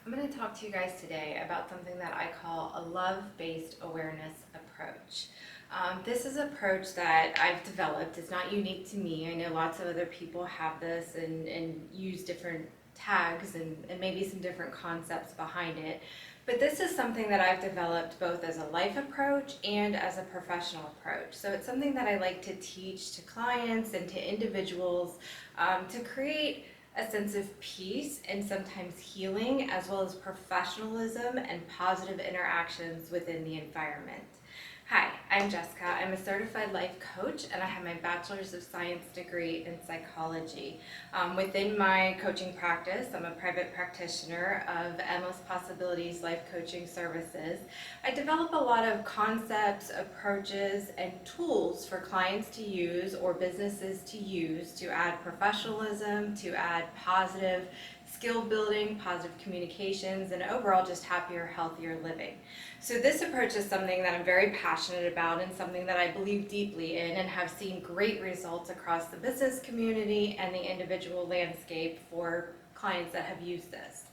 I'm going to talk to you guys today about something that I call a love-based awareness approach. This is an approach that I've developed. It's not unique to me. I know lots of other people have this and use different tags and maybe some different concepts behind it. But this is something that I've developed both as a life approach and as a professional approach. So it's something that I like to teach to clients and to individuals to create a sense of peace and sometimes healing, as well as professionalism and positive interactions within the environment. Hi, I'm Jessica. I'm a certified life coach and I have my Bachelor's of Science degree in psychology. Within my coaching practice, I'm a private practitioner of Endless Possibilities Life Coaching Services. I develop a lot of concepts, approaches, and tools for clients to use or businesses to use to add professionalism, to add positive skill building, positive communications, and overall just happier, healthier living. So this approach is something that I'm very passionate about and something that I believe deeply in and have seen great results across the business community and the individual landscape for clients that have used this.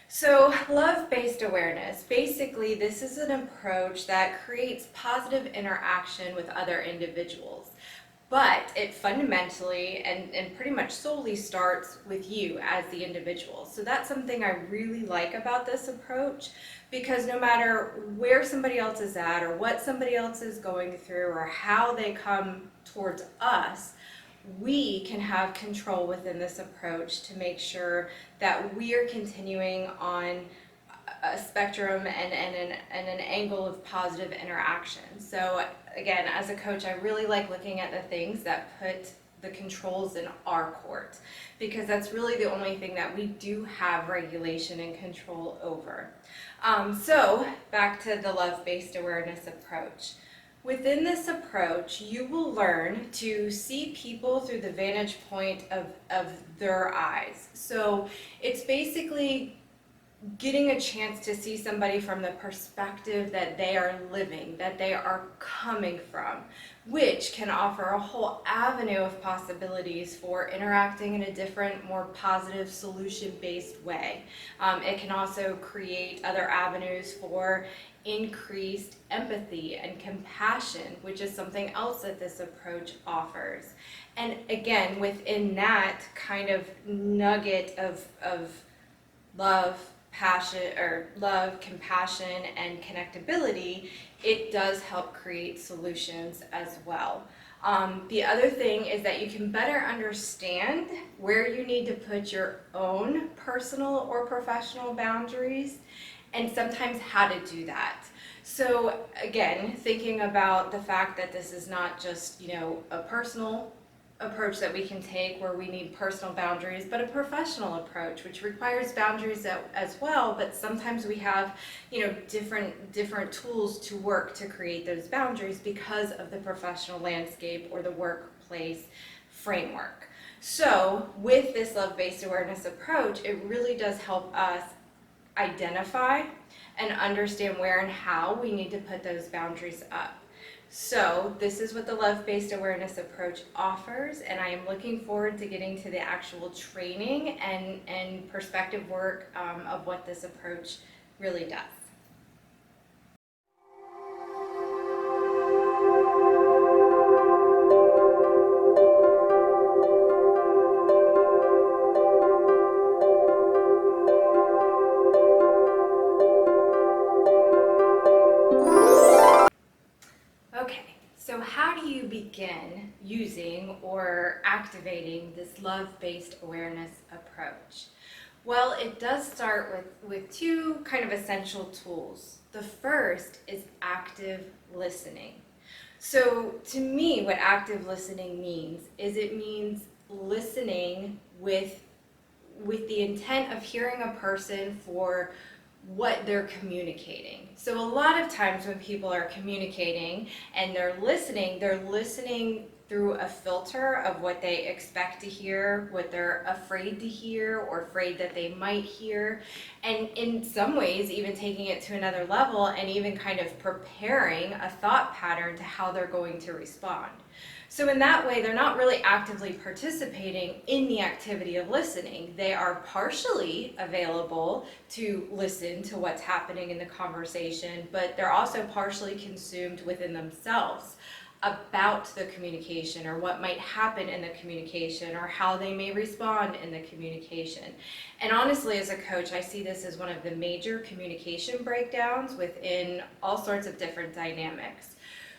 So love-based awareness, basically this is an approach that creates positive interaction with other individuals. But it fundamentally and pretty much solely starts with you as the individual. So that's something I really like about this approach, because no matter where somebody else is at or what somebody else is going through or how they come towards us, we can have control within this approach to make sure that we are continuing on a spectrum and an angle of positive interaction. So again, as a coach, I really like looking at the things that put the controls in our court, because that's really the only thing that we do have regulation and control over. So back to the love-based awareness approach. Within this approach, you will learn to see people through the vantage point of their eyes. So it's basically getting a chance to see somebody from the perspective that they are living, that they are coming from, which can offer a whole avenue of possibilities for interacting in a different, more positive, solution-based way. It can also create other avenues for increased empathy and compassion, which is something else that this approach offers. And again, within that kind of nugget of love, compassion, and connectability, it does help create solutions as well. The other thing is that you can better understand where you need to put your own personal or professional boundaries and sometimes how to do that. So again, thinking about the fact that this is not just, a personal approach that we can take where we need personal boundaries, but a professional approach which requires boundaries as well, but sometimes we have different tools to work to create those boundaries because of the professional landscape or the workplace framework. So with this love-based awareness approach, it really does help us identify and understand where and how we need to put those boundaries up. So this is what the love-based awareness approach offers, and I am looking forward to getting to the actual training and perspective work of what this approach really does. So how do you begin using or activating this love-based awareness approach? Well, it does start with two kind of essential tools. The first is active listening. So to me, what active listening means is it means listening with the intent of hearing a person for what they're communicating. So a lot of times when people are communicating and they're listening through a filter of what they expect to hear, what they're afraid to hear, or afraid that they might hear, and in some ways even taking it to another level and even kind of preparing a thought pattern to how they're going to respond. So in that way, they're not really actively participating in the activity of listening. They are partially available to listen to what's happening in the conversation, but they're also partially consumed within themselves about the communication, or what might happen in the communication, or how they may respond in the communication. And honestly, as a coach, I see this as one of the major communication breakdowns within all sorts of different dynamics.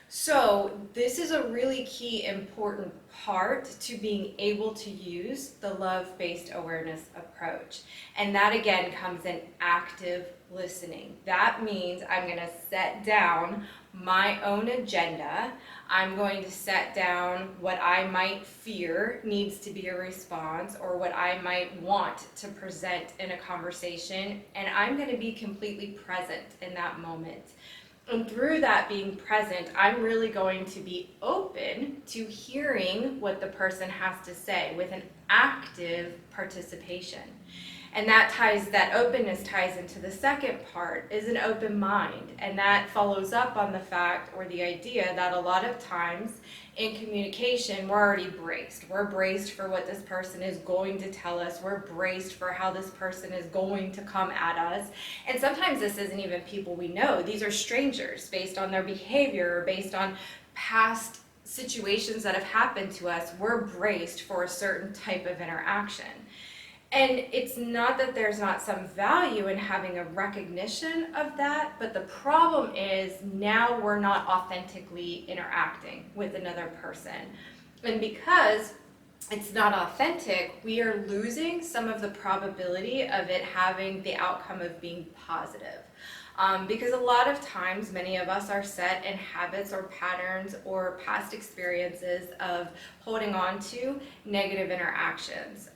So this is a really key important part to being able to use the love-based awareness approach. And that again comes in active listening. That means I'm going to set down my own agenda. I'm going to set down what I might fear needs to be a response, or what I might want to present in a conversation, and I'm going to be completely present in that moment. And through that being present, I'm really going to be open to hearing what the person has to say with an active participation. And that openness ties into the second part, is an open mind. And that follows up on the fact, or the idea, that a lot of times in communication, we're already braced. We're braced for what this person is going to tell us. We're braced for how this person is going to come at us. And sometimes this isn't even people we know. These are strangers based on their behavior, or based on past situations that have happened to us. We're braced for a certain type of interaction. And it's not that there's not some value in having a recognition of that, but the problem is now we're not authentically interacting with another person. And because it's not authentic, we are losing some of the probability of it having the outcome of being positive. Because a lot of times, many of us are set in habits or patterns or past experiences of holding on to negative interactions.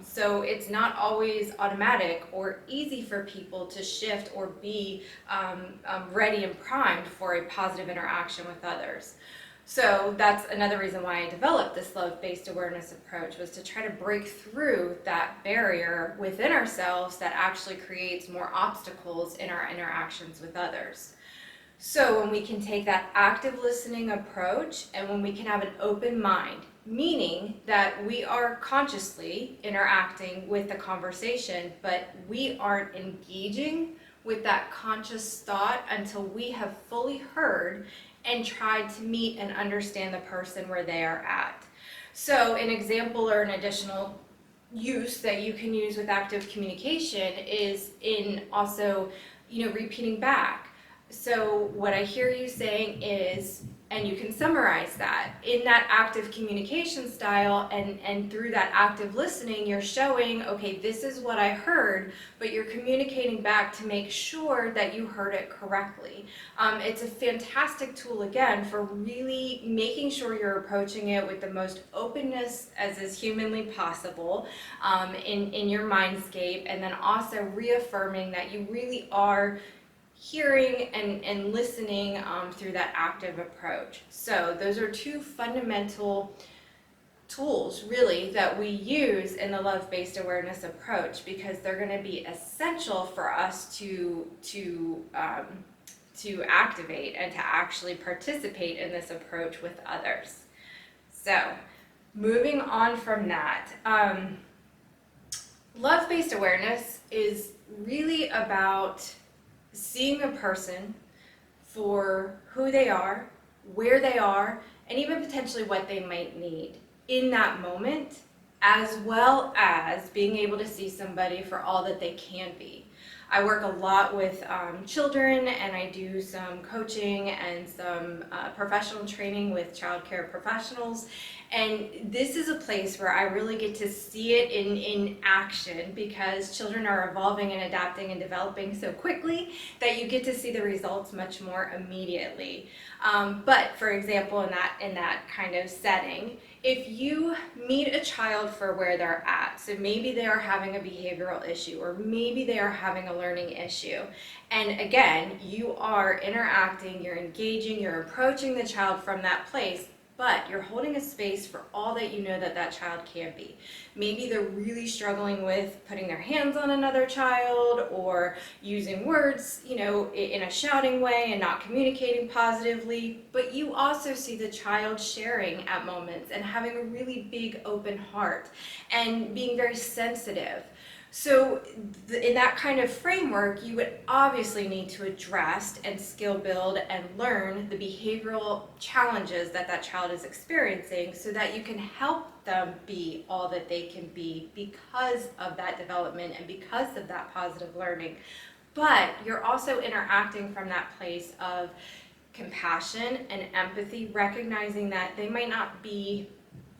So it's not always automatic or easy for people to shift or be ready and primed for a positive interaction with others. So that's another reason why I developed this love-based awareness approach, was to try to break through that barrier within ourselves that actually creates more obstacles in our interactions with others. So when we can take that active listening approach, and when we can have an open mind, meaning that we are consciously interacting with the conversation, but we aren't engaging with that conscious thought until we have fully heard and tried to meet and understand the person where they are at. So an example or an additional use that you can use with active communication is in also, repeating back. So what I hear you saying is, and you can summarize that in that active communication style, and through that active listening, you're showing, okay, this is what I heard, but you're communicating back to make sure that you heard it correctly. It's a fantastic tool, again, for really making sure you're approaching it with the most openness as is humanly possible in your mindscape, and then also reaffirming that you really are hearing and listening through that active approach. So those are two fundamental tools really that we use in the love-based awareness approach, because they're going to be essential for us to activate and to actually participate in this approach with others. So moving on from that, love-based awareness is really about seeing a person for who they are, where they are, and even potentially what they might need in that moment, as well as being able to see somebody for all that they can be. I work a lot with children, and I do some coaching and some professional training with child care professionals. And this is a place where I really get to see it in action, because children are evolving and adapting and developing so quickly that you get to see the results much more immediately. But for example, in that kind of setting, if you meet a child for where they're at, so maybe they are having a behavioral issue, or maybe they are having a learning issue, and again, you are interacting, you're engaging, you're approaching the child from that place, but you're holding a space for all that you know that that child can be. Maybe they're really struggling with putting their hands on another child or using words, in a shouting way and not communicating positively, but you also see the child sharing at moments and having a really big open heart and being very sensitive. So in that kind of framework, you would obviously need to address and skill build and learn the behavioral challenges that that child is experiencing so that you can help them be all that they can be because of that development and because of that positive learning. But you're also interacting from that place of compassion and empathy, recognizing that they might not be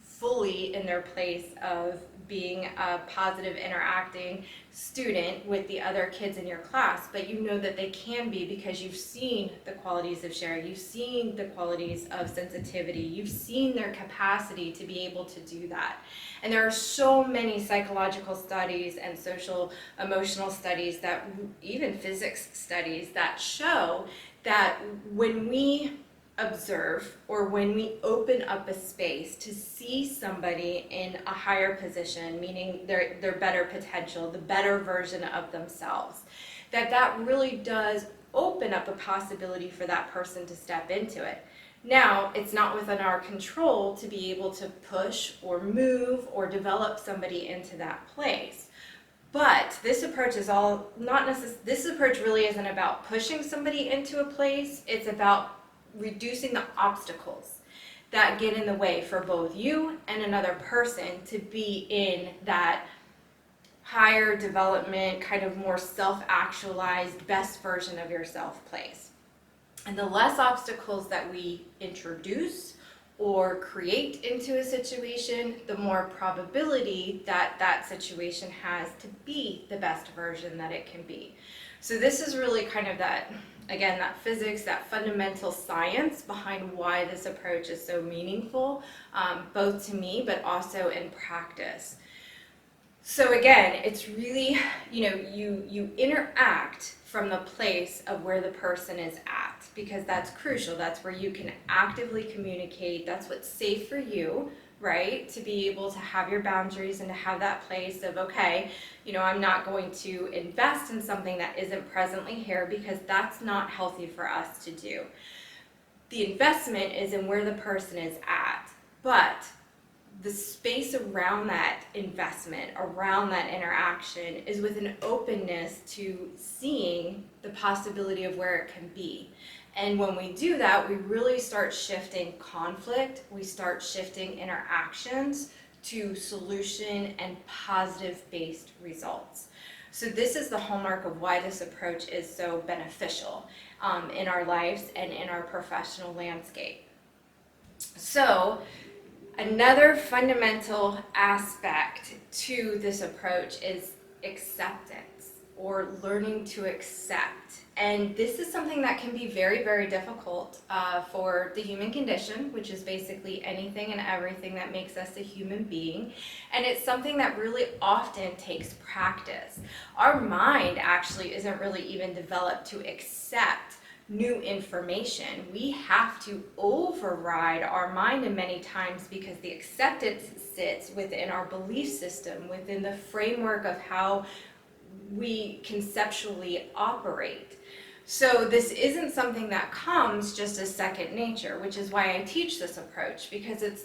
fully in their place of being a positive interacting student with the other kids in your class, but you know that they can be because you've seen the qualities of sharing, you've seen the qualities of sensitivity, you've seen their capacity to be able to do that. And there are so many psychological studies and social emotional studies, that even physics studies, that show that when we observe or when we open up a space to see somebody in a higher position, meaning their better potential, the better version of themselves, that really does open up a possibility for that person to step into it. Now, it's not within our control to be able to push or move or develop somebody into that place. But this approach is this approach really isn't about pushing somebody into a place. It's about reducing the obstacles that get in the way for both you and another person to be in that higher development, kind of more self-actualized, best version of yourself place. And the less obstacles that we introduce or create into a situation, the more probability that that situation has to be the best version that it can be. So this is really kind of that, again, that physics, that fundamental science behind why this approach is so meaningful, both to me, but also in practice. So again, it's really, you interact from the place of where the person is at, because that's crucial. That's where you can actively communicate. That's what's safe for you, right? To be able to have your boundaries and to have that place of, okay, I'm not going to invest in something that isn't presently here, because that's not healthy for us to do. The investment is in where the person is at, but the space around that investment, around that interaction, is with an openness to seeing the possibility of where it can be. And when we do that, we really start shifting conflict, we start shifting interactions to solution and positive-based results. So this is the hallmark of why this approach is so beneficial in our lives and in our professional landscape. So another fundamental aspect to this approach is acceptance, or learning to accept. And this is something that can be very, very difficult for the human condition, which is basically anything and everything that makes us a human being. And it's something that really often takes practice. Our mind actually isn't really even developed to accept new information. We have to override our mind in many times, because the acceptance sits within our belief system, within the framework of how we conceptually operate. So this isn't something that comes just as second nature, which is why I teach this approach, because it's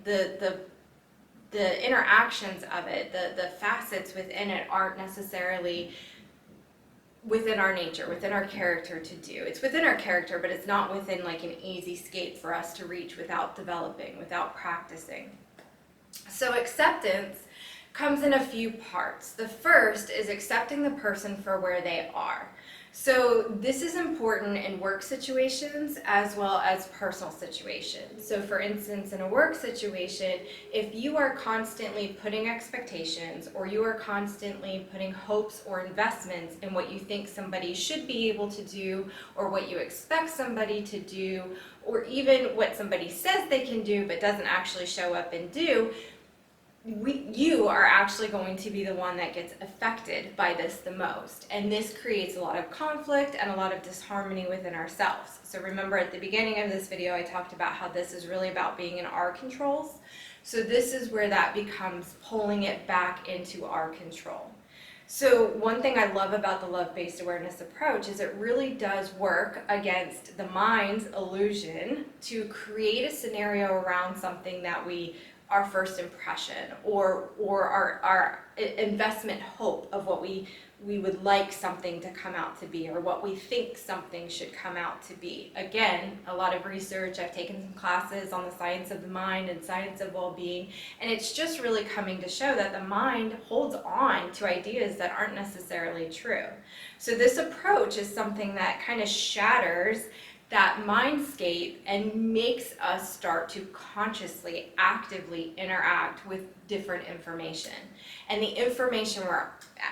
the interactions of it, the facets within it aren't necessarily within our nature, within our character to do. It's within our character, but it's not within like an easy scape for us to reach without developing, without practicing. So acceptance comes in a few parts. The first is accepting the person for where they are. So this is important in work situations as well as personal situations. So for instance, in a work situation, if you are constantly putting expectations, or you are constantly putting hopes or investments in what you think somebody should be able to do, or what you expect somebody to do, or even what somebody says they can do but doesn't actually show up and do, you are actually going to be the one that gets affected by this the most. And this creates a lot of conflict and a lot of disharmony within ourselves. So remember at the beginning of this video, I talked about how this is really about being in our controls. So this is where that becomes pulling it back into our control. So one thing I love about the love-based awareness approach is it really does work against the mind's illusion to create a scenario around something that our first impression or our investment hope of what we would like something to come out to be, or what we think something should come out to be. Again, a lot of research, I've taken some classes on the science of the mind and science of well-being, and it's just really coming to show that the mind holds on to ideas that aren't necessarily true. So this approach is something that kind of shatters that mindscape and makes us start to consciously, actively interact with different information. And the information we're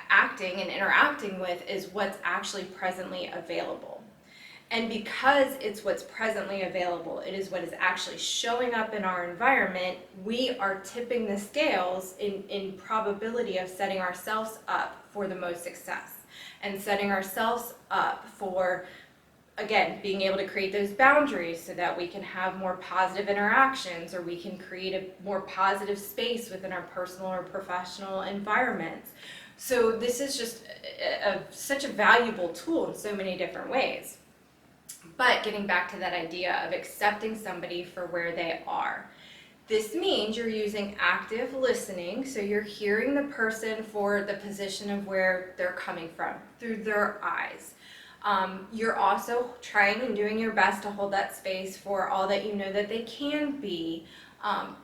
acting and interacting with is what's actually presently available. And because it's what's presently available, it is what is actually showing up in our environment, we are tipping the scales in probability of setting ourselves up for the most success and setting ourselves up for, again, being able to create those boundaries so that we can have more positive interactions, or we can create a more positive space within our personal or professional environments. So this is just such a valuable tool in so many different ways. But getting back to that idea of accepting somebody for where they are. This means you're using active listening, so you're hearing the person for the position of where they're coming from, through their eyes. You're also trying and doing your best to hold that space for all that you know that they can be,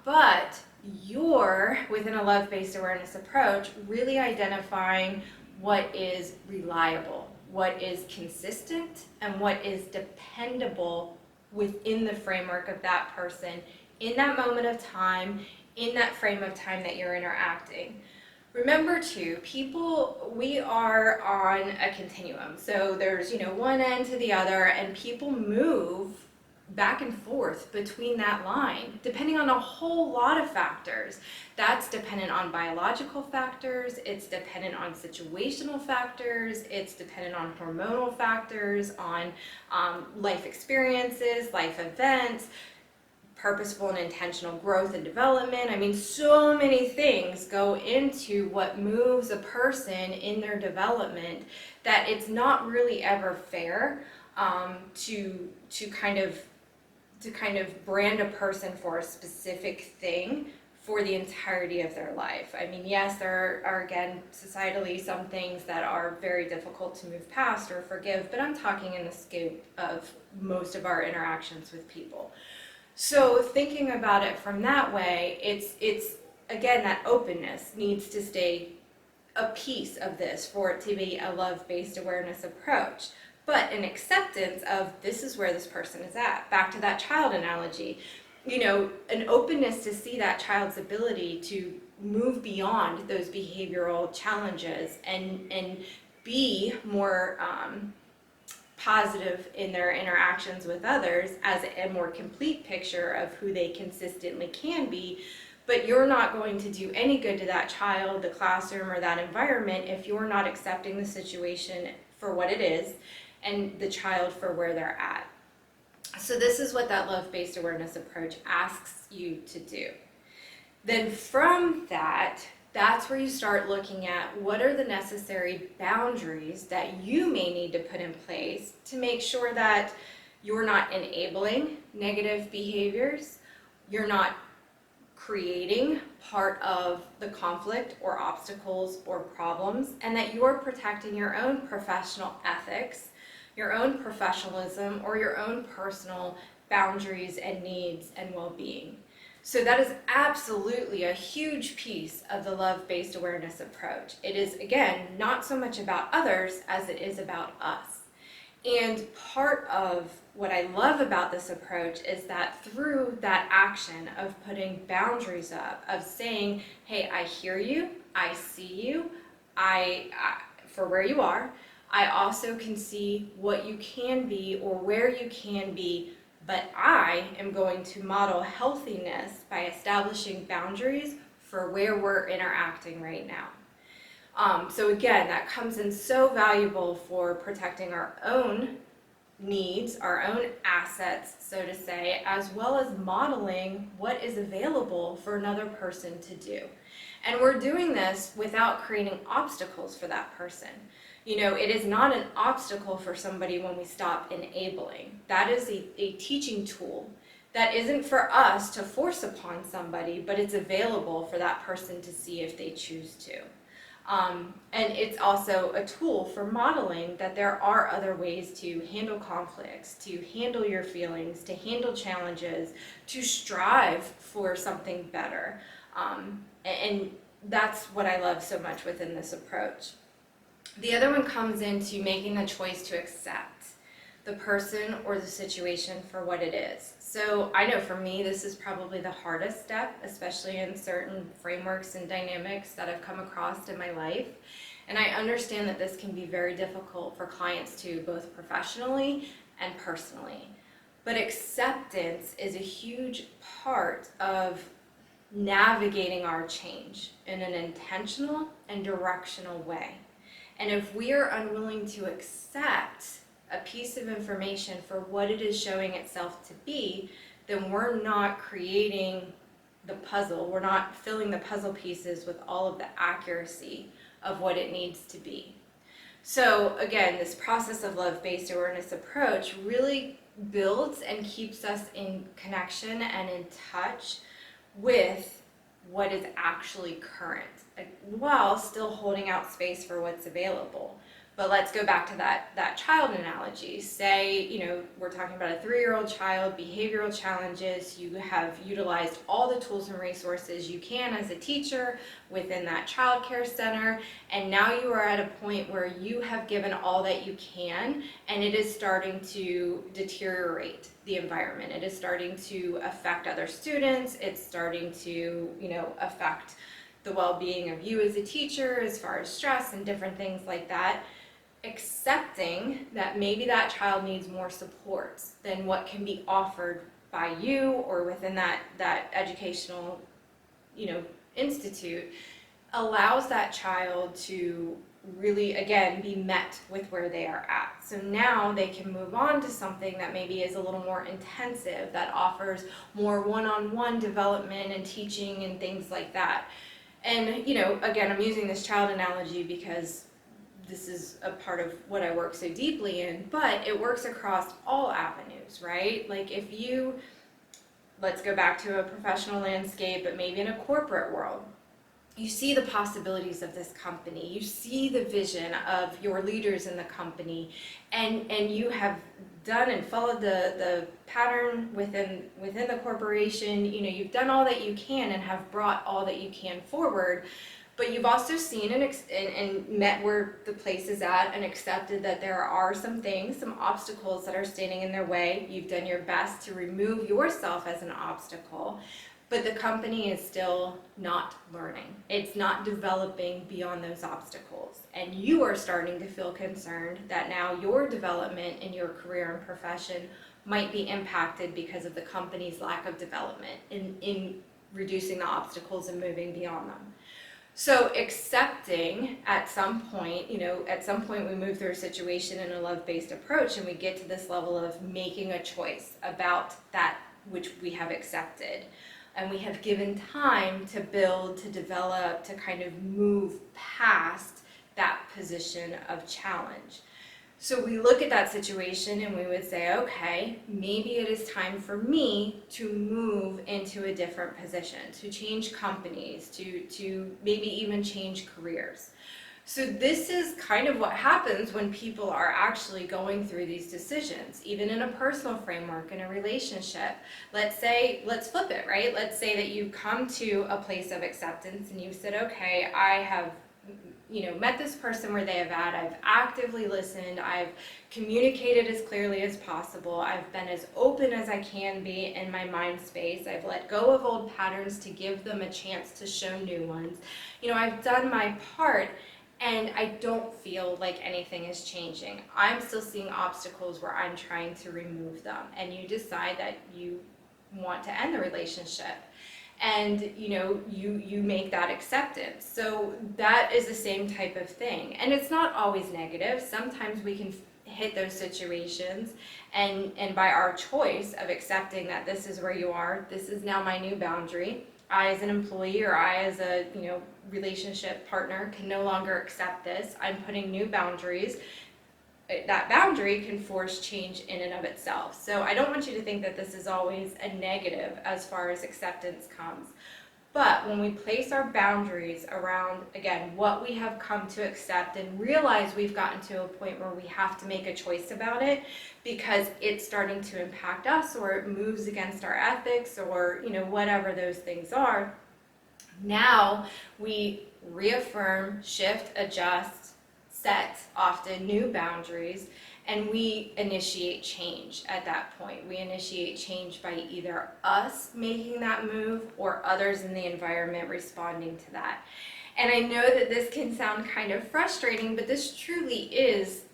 but you're, within a love-based awareness approach, really identifying what is reliable, what is consistent, and what is dependable within the framework of that person in that moment of time, in that frame of time that you're interacting. Remember too, people, we are on a continuum. So there's, one end to the other, and people move back and forth between that line, depending on a whole lot of factors. That's dependent on biological factors, it's dependent on situational factors, it's dependent on hormonal factors, on life experiences, life events, purposeful and intentional growth and development. I mean, so many things go into what moves a person in their development that it's not really ever fair to kind of brand a person for a specific thing for the entirety of their life. I mean, yes, there are again, societally, some things that are very difficult to move past or forgive, but I'm talking in the scope of most of our interactions with people. So thinking about it from that way, it's again, that openness needs to stay a piece of this for it to be a love-based awareness approach. But an acceptance of this is where this person is at. Back to that child analogy, an openness to see that child's ability to move beyond those behavioral challenges and be more positive in their interactions with others as a more complete picture of who they consistently can be. But you're not going to do any good to that child, the classroom, or that environment if you're not accepting the situation for what it is and the child for where they're at. So this is what that love-based awareness approach asks you to do. Then from that, that's where you start looking at what are the necessary boundaries that you may need to put in place to make sure that you're not enabling negative behaviors, you're not creating part of the conflict or obstacles or problems, and that you're protecting your own professional ethics, your own professionalism, or your own personal boundaries and needs and well-being. So that is absolutely a huge piece of the love-based awareness approach. It is, again, not so much about others as it is about us. And part of what I love about this approach is that through that action of putting boundaries up, of saying, hey, I hear you, I see you, I for where you are, I also can see what you can be or where you can be, but I am going to model healthiness by establishing boundaries for where we're interacting right now. So again, that comes in so valuable for protecting our own needs, our own assets, so to say, as well as modeling what is available for another person to do. And we're doing this without creating obstacles for that person. You know, it is not an obstacle for somebody when we stop enabling. That is a teaching tool that isn't for us to force upon somebody, but it's available for that person to see if they choose to. And it's also a tool for modeling that there are other ways to handle conflicts, to handle your feelings, to handle challenges, to strive for something better. And that's what I love so much within this approach. The other one comes into making the choice to accept the person or the situation for what it is. So I know for me, this is probably the hardest step, especially in certain frameworks and dynamics that I've come across in my life. And I understand that this can be very difficult for clients too, both professionally and personally. But acceptance is a huge part of navigating our change in an intentional and directional way. And if we are unwilling to accept a piece of information for what it is showing itself to be, then we're not creating the puzzle. We're not filling the puzzle pieces with all of the accuracy of what it needs to be. So again, this process of love-based awareness approach really builds and keeps us in connection and in touch with what is actually current, while still holding out space for what's available. But let's go back to that child analogy. Say, you know, we're talking about a 3-year-old child, behavioral challenges. You have utilized all the tools and resources you can as a teacher within that child care center, and now you are at a point where you have given all that you can, and it is starting to deteriorate the environment. It is starting to affect other students. It's starting to, you know, affect the well-being of you as a teacher as far as stress and different things like that. Accepting that maybe that child needs more supports than what can be offered by you or within that educational, you know, institute allows that child to really, again, be met with where they are at. So now they can move on to something that maybe is a little more intensive, that offers more one-on-one development and teaching and things like that. And, you know, again, I'm using this child analogy because this is a part of what I work so deeply in, but it works across all avenues, right? Like if you, let's go back to a professional landscape, but maybe in a corporate world, you see the possibilities of this company, you see the vision of your leaders in the company, and you have done and followed the pattern within the corporation. You know, you've done all that you can and have brought all that you can forward. But you've also seen and met where the place is at and accepted that there are some things, some obstacles that are standing in their way. You've done your best to remove yourself as an obstacle, but the company is still not learning. It's not developing beyond those obstacles. And you are starting to feel concerned that now your development in your career and profession might be impacted because of the company's lack of development in reducing the obstacles and moving beyond them. So accepting at some point, you know, at some point we move through a situation in a love-based approach and we get to this level of making a choice about that which we have accepted. And we have given time to build, to develop, to kind of move past that position of challenge. So we look at that situation and we would say, okay, maybe it is time for me to move into a different position, to change companies, to maybe even change careers. So this is kind of what happens when people are actually going through these decisions, even in a personal framework, in a relationship. Let's flip it, right? Let's say that you come to a place of acceptance and you said, okay, I have, you know, met this person where they have at, I've actively listened, I've communicated as clearly as possible, I've been as open as I can be in my mind space, I've let go of old patterns to give them a chance to show new ones. You know, I've done my part, and I don't feel like anything is changing. I'm still seeing obstacles where I'm trying to remove them, and you decide that you want to end the relationship. and you make that acceptance. So that is the same type of thing, and it's not always negative. Sometimes we can hit those situations, and by our choice of accepting that this is where you are, this is now my new boundary. I as an employee, or I as a relationship partner, can no longer accept this. I'm putting new boundaries. That boundary can force change in and of itself. So I don't want you to think that this is always a negative as far as acceptance comes. But when we place our boundaries around, again, what we have come to accept, and realize we've gotten to a point where we have to make a choice about it because it's starting to impact us, or it moves against our ethics, or whatever those things are, now we reaffirm, shift, adjust, set often new boundaries, and we initiate change at that point. We initiate change by either us making that move or others in the environment responding to that. And I know that this can sound kind of frustrating, but this truly is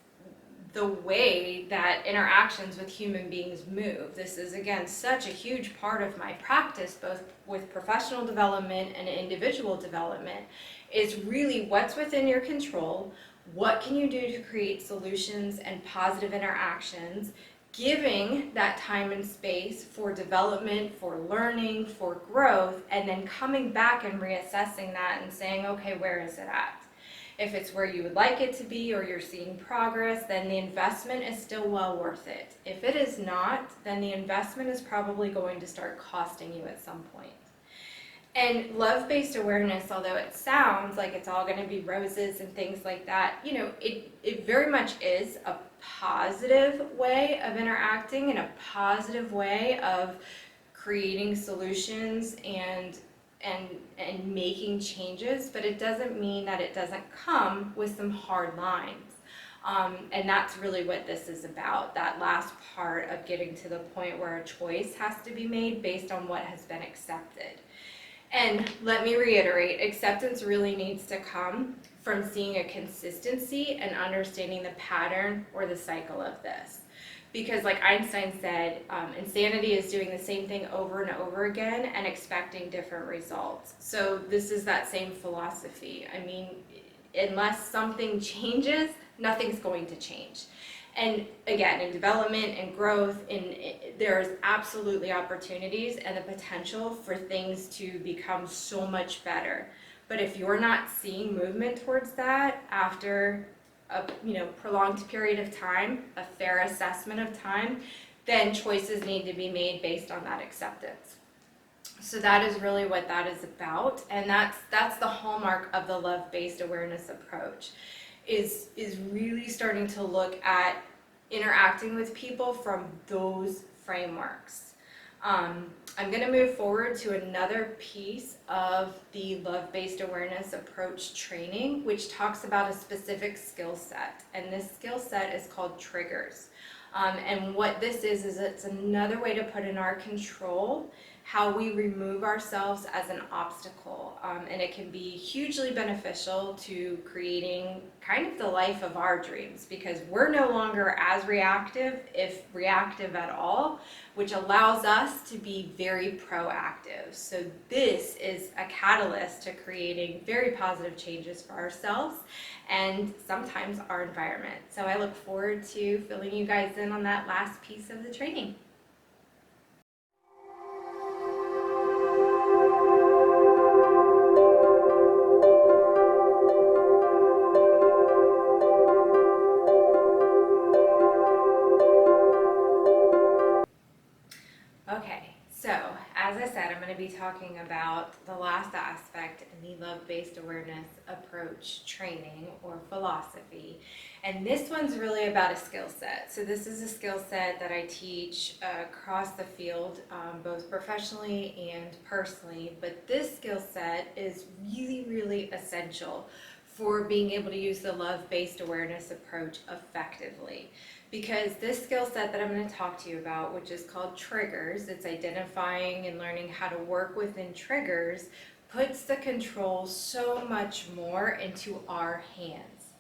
the way that interactions with human beings move. This is, again, such a huge part of my practice, both with professional development and individual development, is really what's within your control. What can you do to create solutions and positive interactions, giving that time and space for development, for learning, for growth, and then coming back and reassessing that and saying, okay, where is it at? If it's where you would like it to be, or you're seeing progress, then the investment is still well worth it. If it is not, then the investment is probably going to start costing you at some point. And love-based awareness, although it sounds like it's all going to be roses and things like that, it very much is a positive way of interacting and a positive way of creating solutions and making changes, but it doesn't mean that it doesn't come with some hard lines. And that's really what this is about, that last part of getting to the point where a choice has to be made based on what has been accepted. And let me reiterate, acceptance really needs to come from seeing a consistency and understanding the pattern or the cycle of this. Because like Einstein said, insanity is doing the same thing over and over again and expecting different results. So this is that same philosophy. I mean, unless something changes, nothing's going to change. And again, in development and growth, there's absolutely opportunities and the potential for things to become so much better. But if you're not seeing movement towards that after a prolonged period of time, a fair assessment of time, then choices need to be made based on that acceptance. So that is really what that is about, and that's the hallmark of the love-based awareness approach. Is really starting to look at interacting with people from those frameworks. I'm going to move forward to another piece of the love-based awareness approach training, which talks about a specific skill set, and this skill set is called triggers. And what this is it's another way to put in our control how we remove ourselves as an obstacle. And it can be hugely beneficial to creating kind of the life of our dreams, because we're no longer as reactive, if reactive at all, which allows us to be very proactive. So this is a catalyst to creating very positive changes for ourselves and sometimes our environment. So I look forward to filling you guys in on that last piece of the training. Okay, so as I said, I'm going to be talking about the last aspect in the love-based awareness approach training or philosophy. And this one's really about a skill set. So this is a skill set that I teach across the field, both professionally and personally. But this skill set is really, really essential for being able to use the love-based awareness approach effectively. Because this skill set that I'm going to talk to you about, which is called triggers, it's identifying and learning how to work within triggers, puts the control so much more into our hands.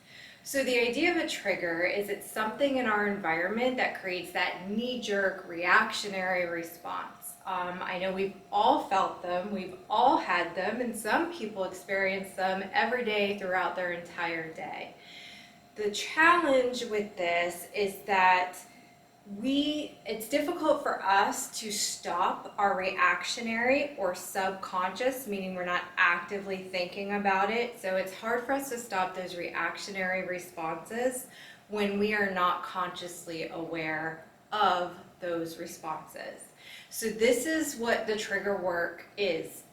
So the idea of a trigger is it's something in our environment that creates that knee-jerk reactionary response. I know we've all felt them, we've all had them, and some people experience them every day throughout their entire day. The challenge with this is that it's difficult for us to stop our reactionary or subconscious, meaning we're not actively thinking about it. So it's hard for us to stop those reactionary responses when we are not consciously aware of those responses. So this is what the trigger work is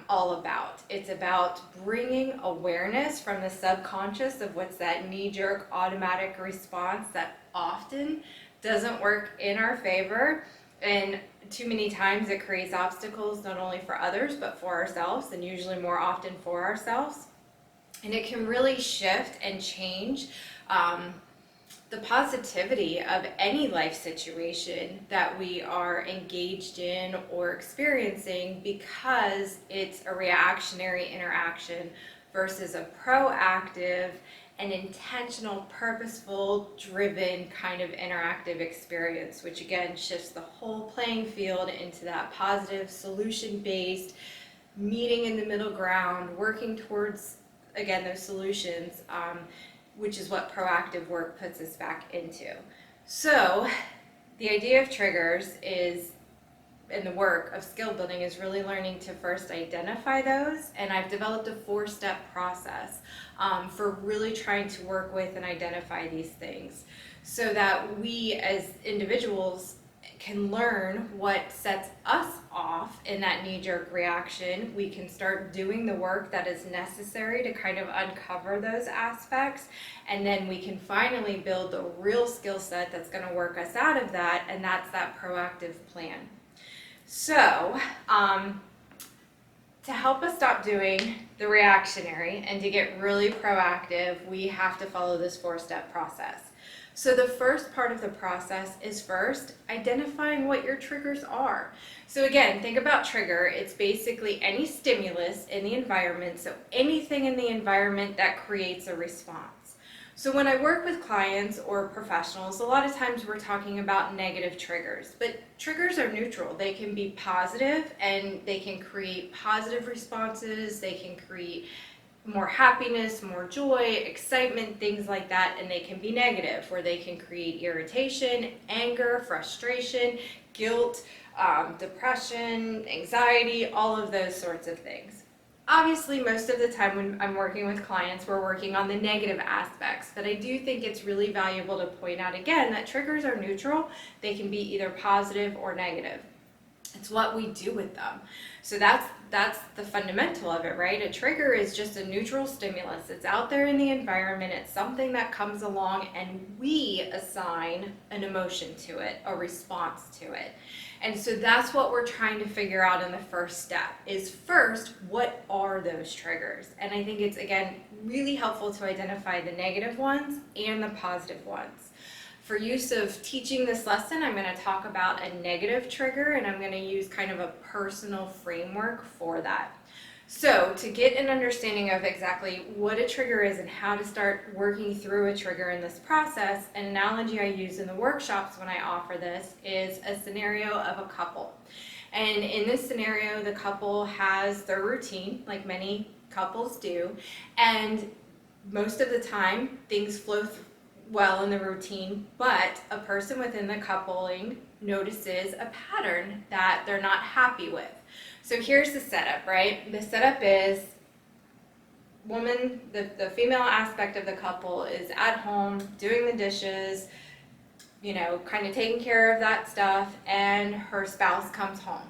all about. It's about bringing awareness from the subconscious of what's that knee-jerk automatic response that often doesn't work in our favor, and too many times it creates obstacles not only for others but for ourselves, and usually more often for ourselves. And it can really shift and change the positivity of any life situation that we are engaged in or experiencing, because it's a reactionary interaction versus a proactive and intentional, purposeful, driven kind of interactive experience, which again shifts the whole playing field into that positive, solution-based, meeting in the middle ground, working towards, again, those solutions, which is what proactive work puts us back into. So the idea of triggers is, in the work of skill building, is really learning to first identify those, and I've developed a 4-step process for really trying to work with and identify these things so that we as individuals can learn what sets us off in that knee-jerk reaction. We can start doing the work that is necessary to kind of uncover those aspects, and then we can finally build the real skill set that's going to work us out of that, and that's that proactive plan. So, to help us stop doing the reactionary and to get really proactive, we have to follow this 4-step process. So the first part of the process is first identifying what your triggers are. So again, think about trigger. It's basically any stimulus in the environment, so anything in the environment that creates a response. So when I work with clients or professionals, a lot of times we're talking about negative triggers, but triggers are neutral. They can be positive and they can create positive responses. They can create more happiness, more joy, excitement, things like that, and they can be negative, where they can create irritation, anger, frustration, guilt, depression, anxiety, all of those sorts of things. Obviously, most of the time when I'm working with clients, we're working on the negative aspects, but I do think it's really valuable to point out again that triggers are neutral. They can be either positive or negative. It's what we do with them. So that's the fundamental of it, right? A trigger is just a neutral stimulus. It's out there in the environment. It's something that comes along and we assign an emotion to it, a response to it. And so that's what we're trying to figure out in the first step, is first, what are those triggers? And I think it's, again, really helpful to identify the negative ones and the positive ones. For use of teaching this lesson, I'm going to talk about a negative trigger, and I'm going to use kind of a personal framework for that. So to get an understanding of exactly what a trigger is and how to start working through a trigger in this process, an analogy I use in the workshops when I offer this is a scenario of a couple. And in this scenario, the couple has their routine, like many couples do, and most of the time things flow well in the routine, but a person within the coupling notices a pattern that they're not happy with. So here's the setup, right? The setup is woman, the female aspect of the couple is at home doing the dishes, kind of taking care of that stuff, and her spouse comes home.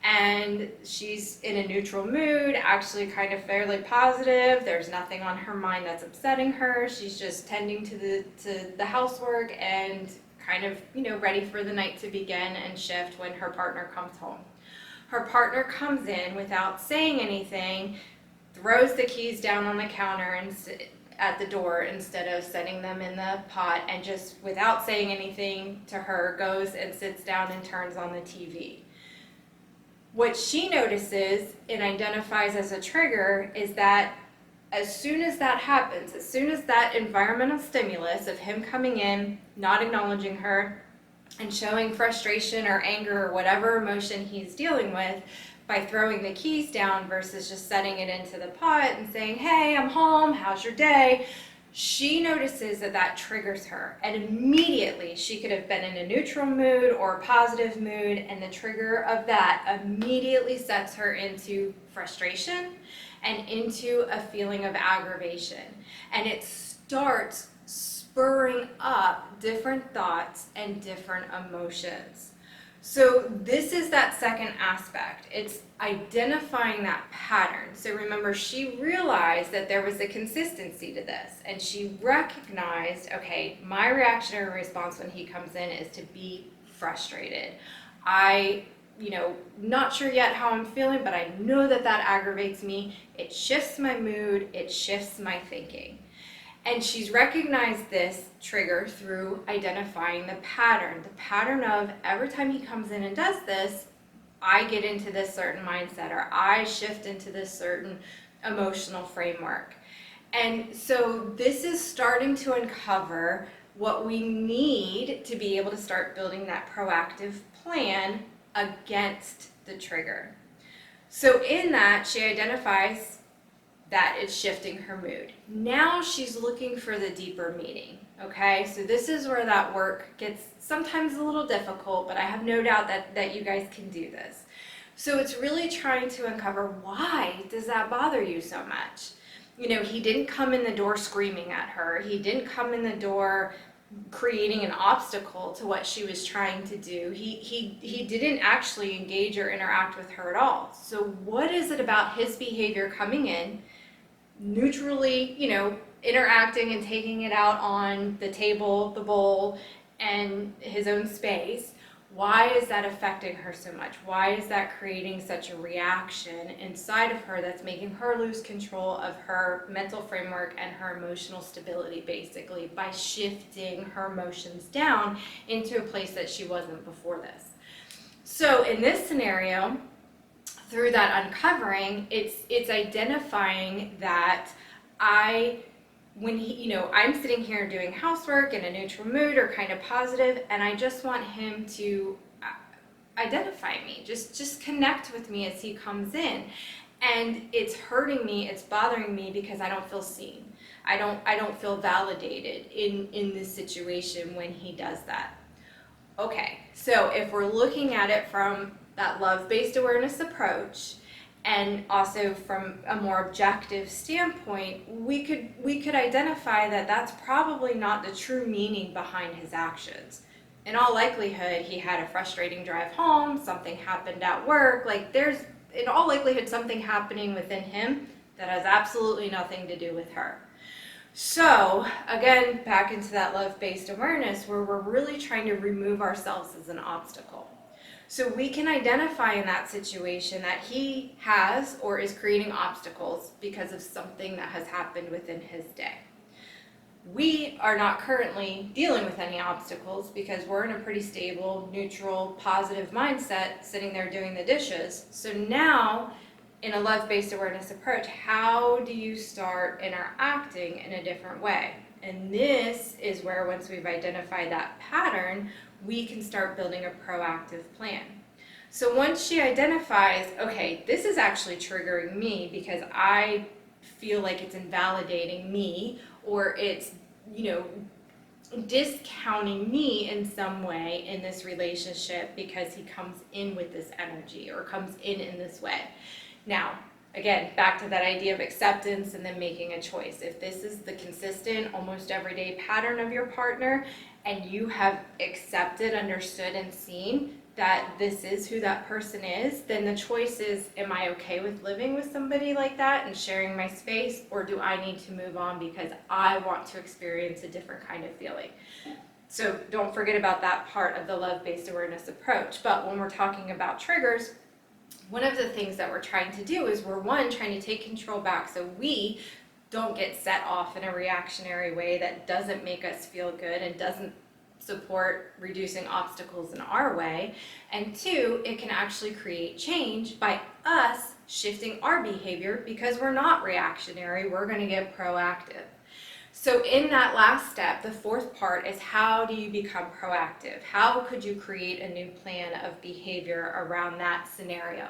And she's in a neutral mood, actually kind of fairly positive. There's nothing on her mind that's upsetting her. She's just tending to the housework and kind of, ready for the night to begin and shift when her partner comes home. Her partner comes in without saying anything, throws the keys down on the counter and at the door instead of setting them in the pot, and just without saying anything to her goes and sits down and turns on the TV. What she notices and identifies as a trigger is that as soon as that happens, as soon as that environmental stimulus of him coming in, not acknowledging her, and showing frustration or anger or whatever emotion he's dealing with by throwing the keys down versus just setting it into the pot and saying, hey, I'm home, how's your day? She notices that that triggers her, and immediately she could have been in a neutral mood or a positive mood, and the trigger of that immediately sets her into frustration and into a feeling of aggravation. And it starts spurring up different thoughts and different emotions. So this is that second aspect. It's identifying that pattern. So remember, she realized that there was a consistency to this, and she recognized, okay, my reactionary response when he comes in is to be frustrated. Not sure yet how I'm feeling, but I know that that aggravates me. It shifts my mood, it shifts my thinking. And she's recognized this trigger through identifying the pattern of every time he comes in and does this, I get into this certain mindset, or I shift into this certain emotional framework. And so this is starting to uncover what we need to be able to start building that proactive plan against the trigger. So in that, she identifies that it's shifting her mood. Now she's looking for the deeper meaning, okay? So this is where that work gets sometimes a little difficult, but I have no doubt that you guys can do this. So it's really trying to uncover, why does that bother you so much? He didn't come in the door screaming at her. He didn't come in the door creating an obstacle to what she was trying to do. He didn't actually engage or interact with her at all. So what is it about his behavior coming in, neutrally, interacting and taking it out on the table, the bowl, and his own space? Why is that affecting her so much? Why is that creating such a reaction inside of her that's making her lose control of her mental framework and her emotional stability, basically, by shifting her emotions down into a place that she wasn't before this? So in this scenario, through that uncovering, it's identifying that I'm sitting here doing housework in a neutral mood or kind of positive, and I just want him to identify me, just connect with me as he comes in. And it's hurting me, it's bothering me because I don't feel seen. I don't feel validated in this situation when he does that. Okay, so if we're looking at it from that love-based awareness approach, and also from a more objective standpoint, we could identify that that's probably not the true meaning behind his actions. In all likelihood, he had a frustrating drive home, something happened at work, there's in all likelihood something happening within him that has absolutely nothing to do with her. So again, back into that love-based awareness where we're really trying to remove ourselves as an obstacle. So we can identify in that situation that he has or is creating obstacles because of something that has happened within his day. We are not currently dealing with any obstacles because we're in a pretty stable, neutral, positive mindset sitting there doing the dishes. So now, in a love-based awareness approach, how do you start interacting in a different way? And this is where, once we've identified that pattern, we can start building a proactive plan. So once she identifies, okay, this is actually triggering me because I feel like it's invalidating me, or it's, discounting me in some way in this relationship because he comes in with this energy or comes in this way. Now, again, back to that idea of acceptance and then making a choice. If this is the consistent, almost everyday pattern of your partner, and you have accepted, understood, and seen that this is who that person is, then the choice is, am I okay with living with somebody like that and sharing my space, or do I need to move on because I want to experience a different kind of feeling? So don't forget about that part of the love-based awareness approach. But when we're talking about triggers, one of the things that we're trying to do is we're trying to take control back so we don't get set off in a reactionary way that doesn't make us feel good and doesn't support reducing obstacles in our way. And two, it can actually create change by us shifting our behavior because we're not reactionary, we're going to get proactive. So in that last step, the fourth part is, how do you become proactive? How could you create a new plan of behavior around that scenario?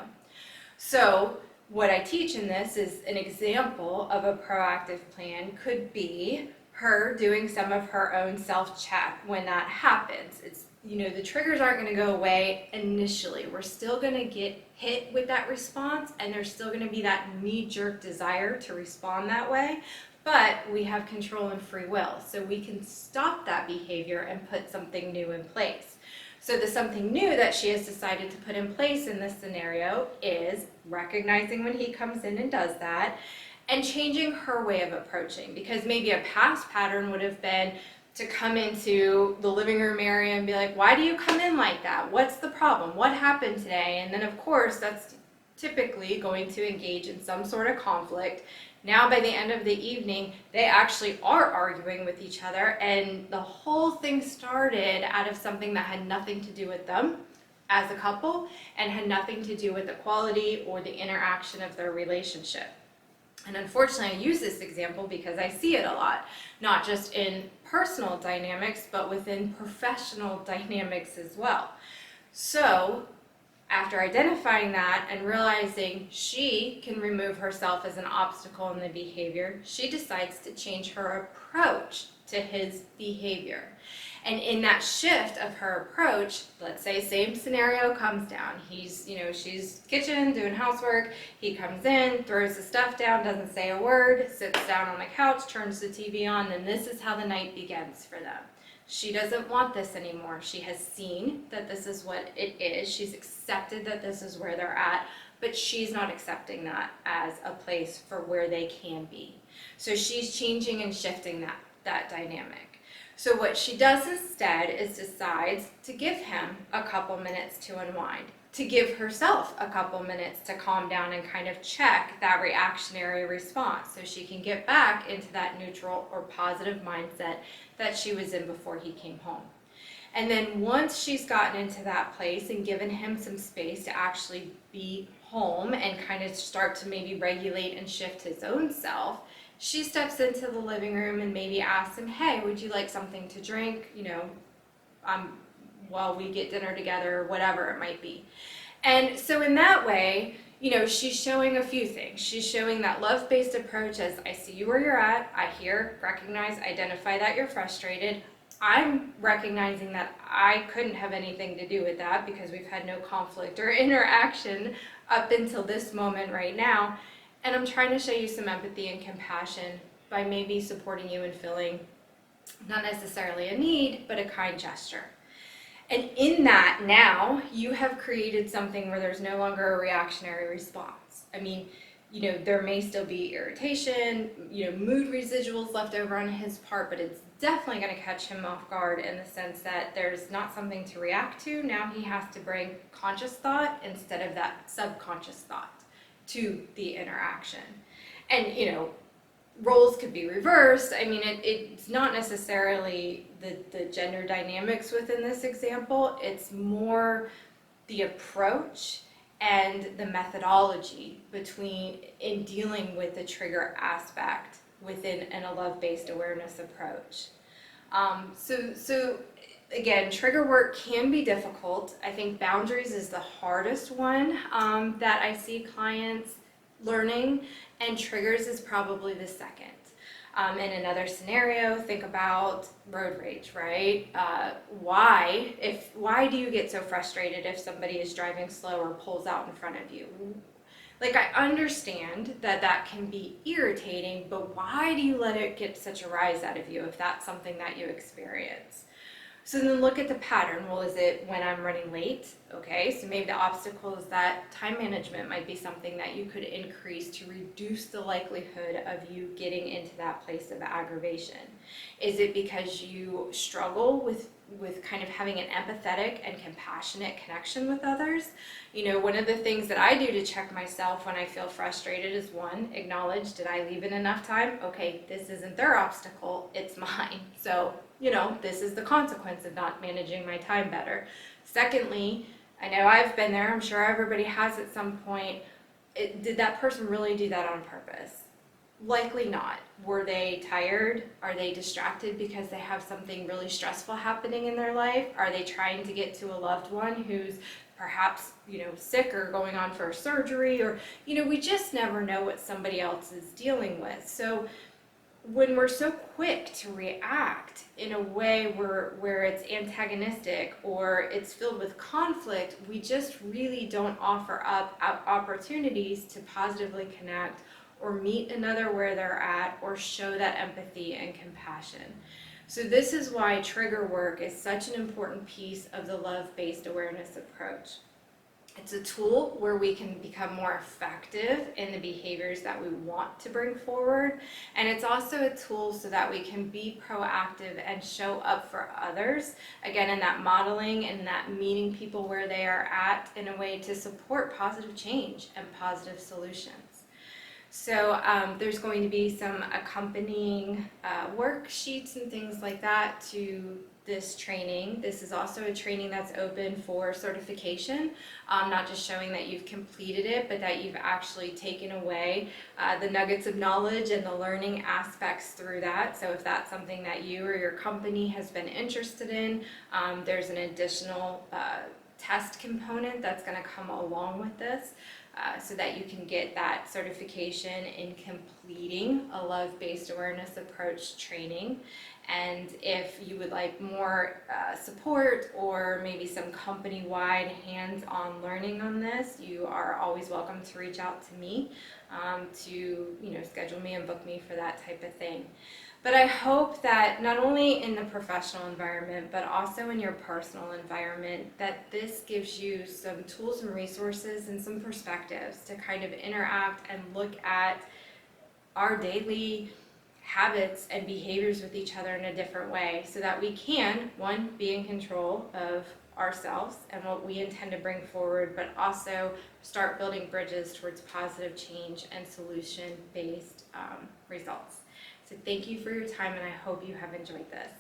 So what I teach in this is an example of a proactive plan could be her doing some of her own self-check when that happens. It's, the triggers aren't going to go away initially. We're still going to get hit with that response, and there's still going to be that knee-jerk desire to respond that way. But we have control and free will, so we can stop that behavior and put something new in place. So the something new that she has decided to put in place in this scenario is recognizing when he comes in and does that, and changing her way of approaching. Because maybe a past pattern would have been to come into the living room area and be like, why do you come in like that? What's the problem? What happened today? And then of course that's typically going to engage in some sort of conflict. Now by the end of the evening, they actually are arguing with each other, and the whole thing started out of something that had nothing to do with them as a couple and had nothing to do with the quality or the interaction of their relationship. And unfortunately, I use this example because I see it a lot, not just in personal dynamics, but within professional dynamics as well. So after identifying that and realizing she can remove herself as an obstacle in the behavior, she decides to change her approach to his behavior. And in that shift of her approach, let's say same scenario comes down. She's kitchen doing housework. He comes in, throws the stuff down, doesn't say a word, sits down on the couch, turns the TV on, and this is how the night begins for them. She doesn't want this anymore. She has seen that this is what it is. She's accepted that this is where they're at, but she's not accepting that as a place for where they can be. So she's changing and shifting that dynamic. So what she does instead is decides to give him a couple minutes to unwind, to give herself a couple minutes to calm down and kind of check that reactionary response so she can get back into that neutral or positive mindset that she was in before he came home. And then once she's gotten into that place and given him some space to actually be home and kind of start to maybe regulate and shift his own self, she steps into the living room and maybe asks him, hey, would you like something to drink, while we get dinner together, whatever it might be. And so in that way, she's showing a few things. She's showing that love-based approach as, I see you where you're at, I hear, recognize, identify that you're frustrated. I'm recognizing that I couldn't have anything to do with that because we've had no conflict or interaction up until this moment right now. And I'm trying to show you some empathy and compassion by maybe supporting you in filling not necessarily a need, but a kind gesture. And in that, now you have created something where there's no longer a reactionary response. I mean, there may still be irritation, mood residuals left over on his part, but it's definitely going to catch him off guard in the sense that there's not something to react to. Now he has to bring conscious thought instead of that subconscious thought to the interaction. And, roles could be reversed. I mean, it's not necessarily the gender dynamics within this example. It's more the approach and the methodology in dealing with the trigger aspect within a love-based awareness approach. So again, trigger work can be difficult. I think boundaries is the hardest one that I see clients learning, and triggers is probably the second. In another scenario, think about road rage, right? Why do you get so frustrated if somebody is driving slow or pulls out in front of you? Like, I understand that can be irritating, but why do you let it get such a rise out of you if that's something that you experience? So then look at the pattern. Well, is it when I'm running late? Okay, so maybe the obstacle is that time management might be something that you could increase to reduce the likelihood of you getting into that place of aggravation. Is it because you struggle with kind of having an empathetic and compassionate connection with others? One of the things that I do to check myself when I feel frustrated is, one, acknowledge, did I leave in enough time? Okay, this isn't their obstacle, it's mine. So, this is the consequence of not managing my time better. Secondly, I know I've been there, I'm sure everybody has at some point, did that person really do that on purpose? Likely not. Were they tired? Are they distracted because they have something really stressful happening in their life? Are they trying to get to a loved one who's perhaps, sick or going on for a surgery? Or, we just never know what somebody else is dealing with. So when we're so quick to react in a way where it's antagonistic or it's filled with conflict, we just really don't offer up opportunities to positively connect or meet another where they're at or show that empathy and compassion. So this is why trigger work is such an important piece of the love-based awareness approach. It's a tool where we can become more effective in the behaviors that we want to bring forward. And it's also a tool so that we can be proactive and show up for others, again, in that modeling and that meeting people where they are at in a way to support positive change and positive solutions. So there's going to be some accompanying worksheets and things like that to this training. This is also a training that's open for certification, not just showing that you've completed it, but that you've actually taken away the nuggets of knowledge and the learning aspects through that. So if that's something that you or your company has been interested in, there's an additional test component that's going to come along with this. So that you can get that certification in completing a love-based awareness approach training. And if you would like more support or maybe some company-wide hands-on learning on this, you are always welcome to reach out to me to schedule me and book me for that type of thing. But I hope that not only in the professional environment, but also in your personal environment, that this gives you some tools and resources and some perspectives to kind of interact and look at our daily habits and behaviors with each other in a different way so that we can, one, be in control of ourselves and what we intend to bring forward, but also start building bridges towards positive change and solution-based results. So thank you for your time, and I hope you have enjoyed this.